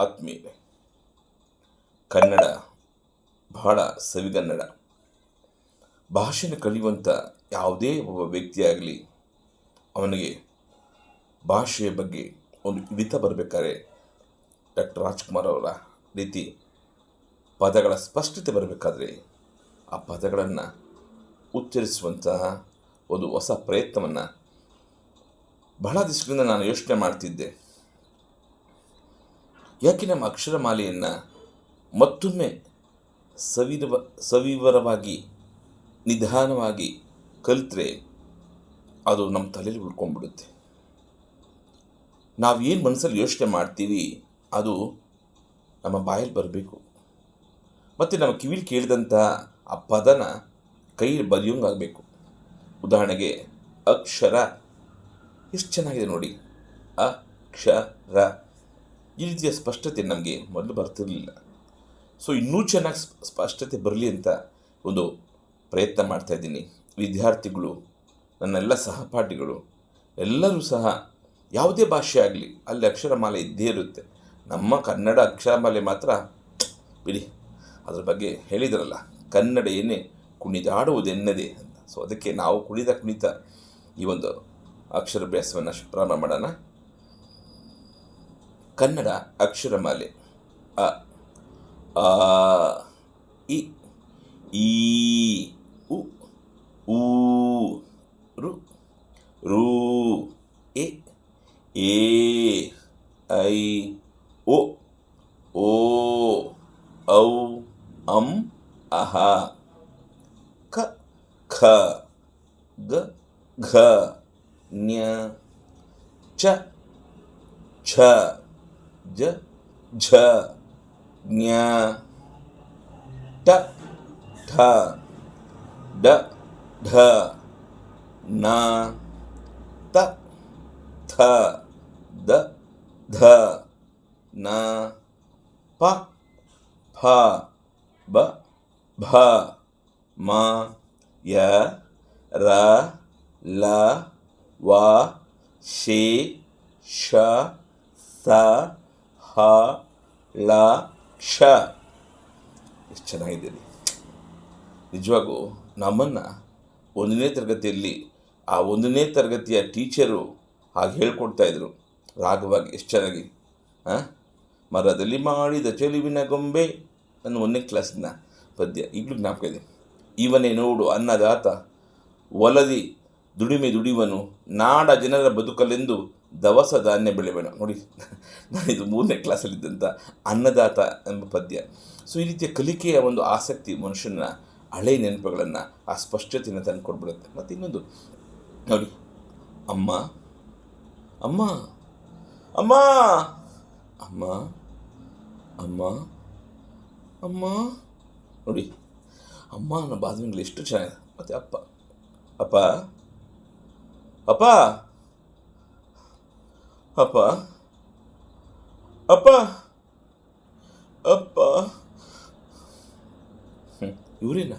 ಆತ್ಮೀಯರೇ, ಕನ್ನಡ ಬಹಳ ಸವಿಗನ್ನಡ. ಭಾಷೆನ ಕಲಿಯುವಂಥ ಯಾವುದೇ ಒಬ್ಬ ವ್ಯಕ್ತಿಯಾಗಲಿ, ಅವನಿಗೆ ಭಾಷೆಯ ಬಗ್ಗೆ ಒಂದು ಹಿಡಿತ ಬರಬೇಕಾದ್ರೆ ಡಾಕ್ಟರ್ ರಾಜ್ಕುಮಾರ್ ಅವರ ರೀತಿ ಪದಗಳ ಸ್ಪಷ್ಟತೆ ಬರಬೇಕಾದ್ರೆ ಆ ಪದಗಳನ್ನು ಉಚ್ಚರಿಸುವಂತಹ ಒಂದು ಹೊಸ ಪ್ರಯತ್ನವನ್ನು ಬಹಳ ದಿವಸಗಳಿಂದ ನಾನು ಯೋಚನೆ ಮಾಡ್ತಿದ್ದೆ. ಯಾಕೆ ನಮ್ಮ ಅಕ್ಷರಮಾಲೆಯನ್ನು ಮತ್ತೊಮ್ಮೆ ಸವಿವರವಾಗಿ ನಿಧಾನವಾಗಿ ಕಲಿತ್ರೆ ಅದು ನಮ್ಮ ತಲೆಯಲ್ಲಿ ಉಳ್ಕೊಂಡ್ಬಿಡುತ್ತೆ. ನಾವೇನು ಮನಸ್ಸಲ್ಲಿ ಯೋಚನೆ ಮಾಡ್ತೀವಿ ಅದು ನಮ್ಮ ಬಾಯಲ್ಲಿ ಬರಬೇಕು, ಮತ್ತು ನಮ್ಮ ಕಿವಿಲಿ ಕೇಳಿದಂಥ ಆ ಪದನ ಕೈಯಲ್ಲಿ ಬರೆಯೋಂಗಾಗಬೇಕು. ಉದಾಹರಣೆಗೆ ಅಕ್ಷರ ಎಷ್ಟು ಚೆನ್ನಾಗಿದೆ ನೋಡಿ, ಅಕ್ಷರ. ಈ ರೀತಿಯ ಸ್ಪಷ್ಟತೆ ನಮಗೆ ಮೊದಲು ಬರ್ತಿರಲಿಲ್ಲ. ಸೊ ಇನ್ನೂ ಚೆನ್ನಾಗಿ ಸ್ಪಷ್ಟತೆ ಬರಲಿ ಅಂತ ಒಂದು ಪ್ರಯತ್ನ ಮಾಡ್ತಾಯಿದ್ದೀನಿ. ವಿದ್ಯಾರ್ಥಿಗಳು, ನನ್ನೆಲ್ಲ ಸಹಪಾಠಿಗಳು ಎಲ್ಲರೂ ಸಹ ಯಾವುದೇ ಭಾಷೆ ಆಗಲಿ ಅಲ್ಲಿ ಅಕ್ಷರಮಾಲೆ ಇದ್ದೇ ಇರುತ್ತೆ. ನಮ್ಮ ಕನ್ನಡ ಅಕ್ಷರಮಾಲೆ ಮಾತ್ರ ಬಿಡಿ, ಅದ್ರ ಬಗ್ಗೆ ಹೇಳಿದ್ರಲ್ಲ, ಕನ್ನಡ ಏನೇ ಕುಣಿದಾಡುವುದೆನ್ನದೇ ಅಂತ. ಸೊ ಅದಕ್ಕೆ ನಾವು ಕುಣಿತ ಈ ಒಂದು ಅಕ್ಷರಾಭ್ಯಾಸವನ್ನು ಪ್ರಾರಂಭ ಮಾಡೋಣ. ಕನ್ನಡ ಅಕ್ಷರಮಾಲೆ ಅ, ಆ, ಇ, ಈ, ಉ, ಊ, ರು, ರೂ, ಎ, ಏ, ಐ, ಓ, ಓ, ಔ, ಅಂ, ಅಹ, ಕ, ಖ, ಗ, ಘ, ಜ್ಞ, ಚ, ಛ, ಜ, ಝ, ಜ್ಞ, ಟ, ಠ, ಡ, ಢ, ನ, ತ, ಥ, ದ, ಧ, ನ, ಪ, ಫ, ಬ, ಭ, ಮ, ಯ, ರ, ಲ, ವ, ಶೇ, ಶ, ಸ, ಹ, ಳ, ಕ್ಷ. ಎಷ್ಟು ಚೆನ್ನಾಗಿದ್ದೀರಿ ನಿಜವಾಗೂ. ನಮ್ಮನ್ನು 1ನೇ ತರಗತಿಯಲ್ಲಿ ಆ 1ನೇ ತರಗತಿಯ ಟೀಚರು ಹಾಗೆ ಹೇಳ್ಕೊಡ್ತಾಯಿದ್ರು ರಾಗವಾಗಿ. ಎಷ್ಟು ಚೆನ್ನಾಗಿ ಮರದಲ್ಲಿ ಮಾಡಿದ ಚೆಲುವಿನ ಗೊಂಬೆ ನನ್ನ 1ನೇ ಕ್ಲಾಸಿನ ಪದ್ಯ ಈಗಲೂ ಜ್ಞಾಪಕ ಇದೆ. ಇವನೇ ನೋಡು ಅನ್ನದಾತ, ಒಲದಿ ದುಡಿಮೆ ದುಡಿವನು, ನಾಡ ಜನರ ಬದುಕಲೆಂದು ದವಸ ಧಾನ್ಯ ಬೆಳೆವನು. ನೋಡಿ, ನಾನಿದು 3ನೇ ಕ್ಲಾಸಲ್ಲಿದ್ದಂಥ ಅನ್ನದಾತ ಎಂಬ ಪದ್ಯ. ಸೊ ಈ ರೀತಿಯ ಕಲಿಕೆಯ ಒಂದು ಆಸಕ್ತಿ ಮನುಷ್ಯನ ಹಳೆಯ ನೆನಪುಗಳನ್ನು, ಆ ಸ್ಪಷ್ಟತೆಯನ್ನು ತಂದು ಕೊಟ್ಬಿಡುತ್ತೆ. ಮತ್ತು ಇನ್ನೊಂದು ನೋಡಿ, ಅಮ್ಮ ಅಮ್ಮ ಅಮ್ಮ ಅಮ್ಮ ಅಮ್ಮ ಅಮ್ಮ. ನೋಡಿ, ಅಮ್ಮ ಅನ್ನೋ ಬಾದ್ಮಿಗಳು ಎಷ್ಟು ಚೆನ್ನಾಗಿದೆ. ಮತ್ತು ಅಪ್ಪ ಅಪ್ಪ ಅಪ್ಪ ಅಪ್ಪ ಅಪ್ಪ ಅಪ್ಪ. ಇವರೇನ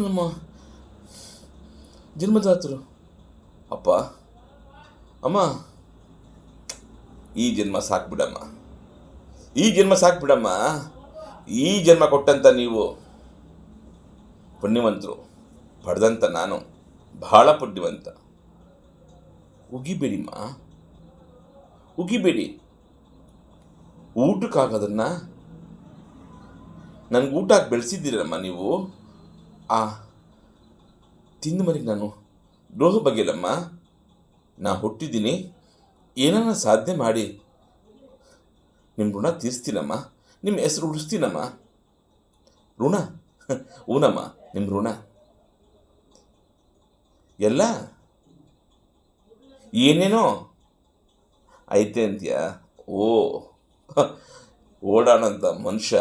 ನಮ್ಮ ಜನ್ಮದಾತರು. ಅಪ್ಪ ಅಮ್ಮ, ಈ ಜನ್ಮ ಸಾಕ್ಬಿಡಮ್ಮ, ಈ ಜನ್ಮ ಕೊಟ್ಟಂತ ನೀವು ಪುಣ್ಯವಂತರು, ಪಡೆದಂಥ ನಾನು ಬಹಳ ಪುಣ್ಯವಂತ. ಉಗಿಬೇಡಿಮ್ಮ, ಉಗಿಬೇಡಿ. ಊಟಕ್ಕಾಗೋದನ್ನು ನನಗೆ ಊಟ ಹಾಕಿ ಬೆಳೆಸಿದ್ದೀರಮ್ಮ ನೀವು. ಆ ತಿಂದ ಮನೆಗೆ ನಾನು ದ್ರೋಹ ಬಗೆಯಲ್ಲಮ್ಮ. ನಾ ಹುಟ್ಟಿದ್ದೀನಿ, ಏನನ್ನ ಸಾಧನೆ ಮಾಡಿ ನಿಮ್ಮ ಋಣ ತೀರಿಸ್ತೀನಮ್ಮ, ನಿಮ್ಮ ಹೆಸರು ಉಳಿಸ್ತೀನಮ್ಮ. ಋಣ ಊನಮ್ಮ, ನಿಮ್ಮ ಋಣ ಎಲ್ಲ ಏನೇನೋ ಐತೆ ಅಂತೀಯ. ಓಡಾಡೋಂಥ ಮನುಷ್ಯ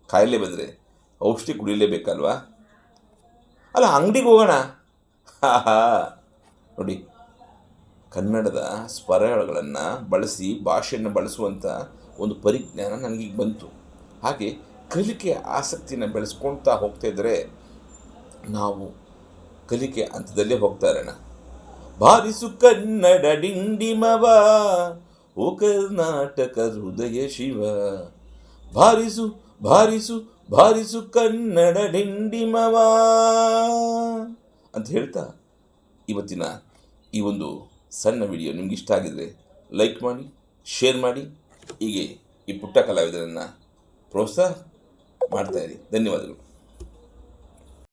ಕಾಯಿಲೆ ಬಂದರೆ ಔಷಧಿ ಕುಡಿಲೇಬೇಕಲ್ವಾ? ಅಲ್ಲ, ಅಂಗಡಿಗೆ ಹೋಗೋಣ. ನೋಡಿ, ಕನ್ನಡದ ಸ್ವರಗಳನ್ನು ಬಳಸಿ ಭಾಷೆಯನ್ನು ಬಳಸುವಂಥ ಒಂದು ಪರಿಜ್ಞಾನ ನನಗೀಗ ಬಂತು. ಹಾಗೆ ಕಲಿಕೆಯ ಆಸಕ್ತಿಯನ್ನು ಬೆಳೆಸ್ಕೊಳ್ತಾ ಹೋಗ್ತಾಯಿದ್ರೆ ನಾವು ಕಲಿಕೆ ಹಂತದಲ್ಲೇ ಹೋಗ್ತಾ ಇರೋಣ. ಬಾರಿಸು ಕನ್ನಡ ಡಿಂಡಿಮವ, ಓ ಕರ್ನಾಟಕ ಹೃದಯ ಶಿವ. ಬಾರಿಸು ಬಾರಿಸು ಬಾರಿಸು ಕನ್ನಡ ಡಿಂಡಿಮವ ಅಂತ ಹೇಳ್ತಾ ಇವತ್ತಿನ ಈ ಒಂದು ಸಣ್ಣ ವಿಡಿಯೋ ನಿಮ್ಗೆ ಇಷ್ಟ ಆಗಿದ್ರೆ ಲೈಕ್ ಮಾಡಿ, ಶೇರ್ ಮಾಡಿ. ಹೀಗೆ ಈ ಪುಟ್ಟ ಕಲಾವಿದರನ್ನು ಪ್ರೋತ್ಸಾಹ ಮಾಡ್ತಾಯಿರಿ. ಧನ್ಯವಾದಗಳು.